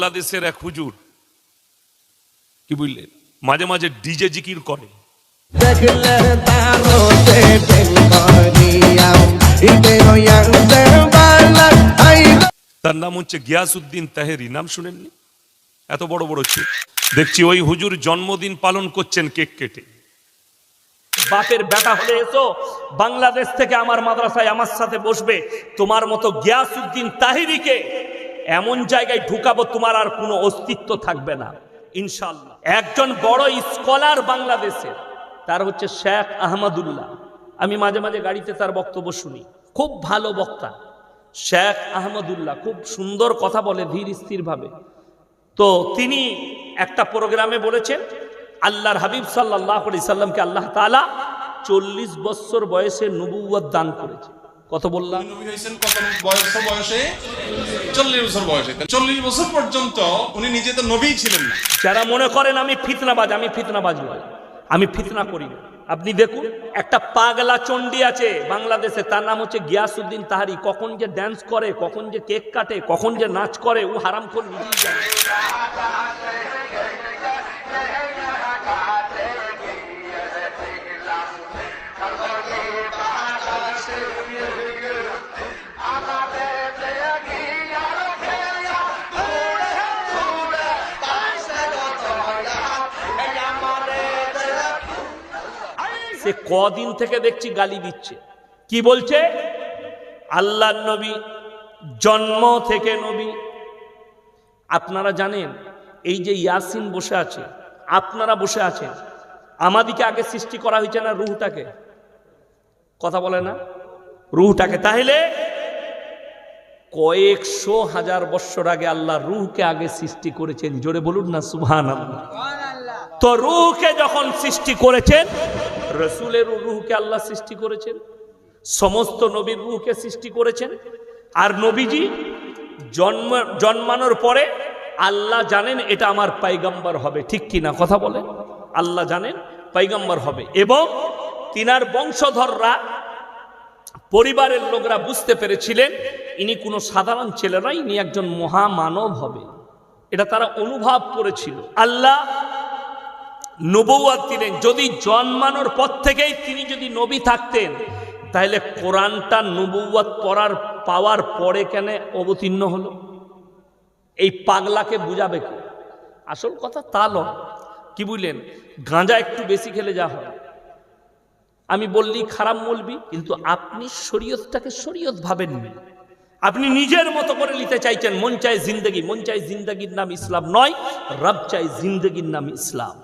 বাংলাদেশের এক হুজুর কি বুঝলেন, মাঝে মাঝে ডিজে জিকির করে। তার নাম হচ্ছে গিয়াসউদ্দিন তাহেরি, নাম শুনেননি? এত বড় বড় ছিল। দেখছি ওই হুজুর জন্মদিন পালন করছেন কেক কেটে। বাপের বেটা হলে এসো বাংলাদেশ থেকে আমার মাদ্রাসায় আমার সাথে বসবে, তোমার মতো গিয়াসউদ্দিন তাহেরিকে এমন জায়গায় ঢুকাবো তোমার আর কোনো অস্তিত্ব থাকবে না ইনশাআল্লাহ। একজন বড় স্কলার বাংলাদেশের, তার হচ্ছে শেখ আহমদুল্লাহ। আমি মাঝে মাঝে গাড়িতে তার বক্তব্য শুনি, খুব ভালো বক্তা শেখ আহমদুল্লাহ, খুব সুন্দর কথা বলে ধীর স্থির ভাবে। তো তিনি একটা প্রোগ্রামে বলেছেন আল্লাহর হাবিব সাল্লাল্লাহু আলাইহি সাল্লামকে আল্লাহ তাআলা 40 বছর বয়সে নবুয়ত দান করেছে। কত বললাম? নবী হয়েছেন কত বয়সে? 40 বছর বয়সে। 40 বছর পর্যন্ত উনি নিজে তো নবী ছিলেন না। যারা মনে করেন আমি ফিতনাবাজ, আমি ফিতনাবাজ নই, আমি ফিতনা করি না। আপনি দেখুন একটা পাগলা চণ্ডী আছে বাংলাদেশে, তার নাম হচ্ছে গিয়াসউদ্দিন তাহেরি। কখন যে ড্যান্স করে, কখন যে কেক কাটে, কখন যে নাচ করে, ও হারামখোর নিজেই জানে। সে কদিন থেকে দেখছি গালি দিচ্ছে। কি বলছে? আল্লাহর নবী জন্ম থেকে নবী। আপনারা জানেন এই যে ইয়াসিন বসে আছে, আপনারা বসে আছেন, আমাদিকে আগে সৃষ্টি করা হয়েছে না রূহটাকে? কথা বলে না? রূহটাকে। তাহলে কয়েকশো হাজার বছর আগে আল্লাহ রূহকে আগে সৃষ্টি করেছেন। জোরে বলুন না সুবহানাল্লাহ। তো রূহকে যখন সৃষ্টি করেছেন, রসুলের রূহকে আল্লাহ সৃষ্টি করেছেন, সমস্ত নবীর রূহকে সৃষ্টি করেছেন। আর নবীজি জন্মানোর পরে আল্লাহ জানেন এটা আমার পয়গম্বর হবে, ঠিক কি না? কথা বলেন। আল্লাহ জানেন পয়গম্বর হবে, এবং তিনার বংশধররা, পরিবারের লোকরা বুঝতে পেরেছিলেন ইনি কোনো সাধারণ ছেলে নয়, ইনি একজন মহামানব হবে। এটা তারা অনুভব করেছিল। আল্লাহ নবুয়ত দিলেন। যদি জন্মানোর পর থেকেই তিনি যদি নবী থাকতেন, তাহলে কোরআনটা নবুয়ত পড়ার পাওয়ার পরে কেন অবতীর্ণ হলো? এই পাগলাকে বুঝাবে কি? আসল কথা তা নয়। কি বুঝলেন? গাঁজা একটু বেশি খেলে যা হয়, আমি বললি খারাপ বলবি, কিন্তু আপনি শরীয়তটাকে শরীয়ত ভাবেননি। আপনি নিজের মতো করে নিতে চাইছেন। মন চায় জিন্দগি, মন চায় জিন্দগির নাম ইসলাম নয়, রব চাই জিন্দগির নাম ইসলাম।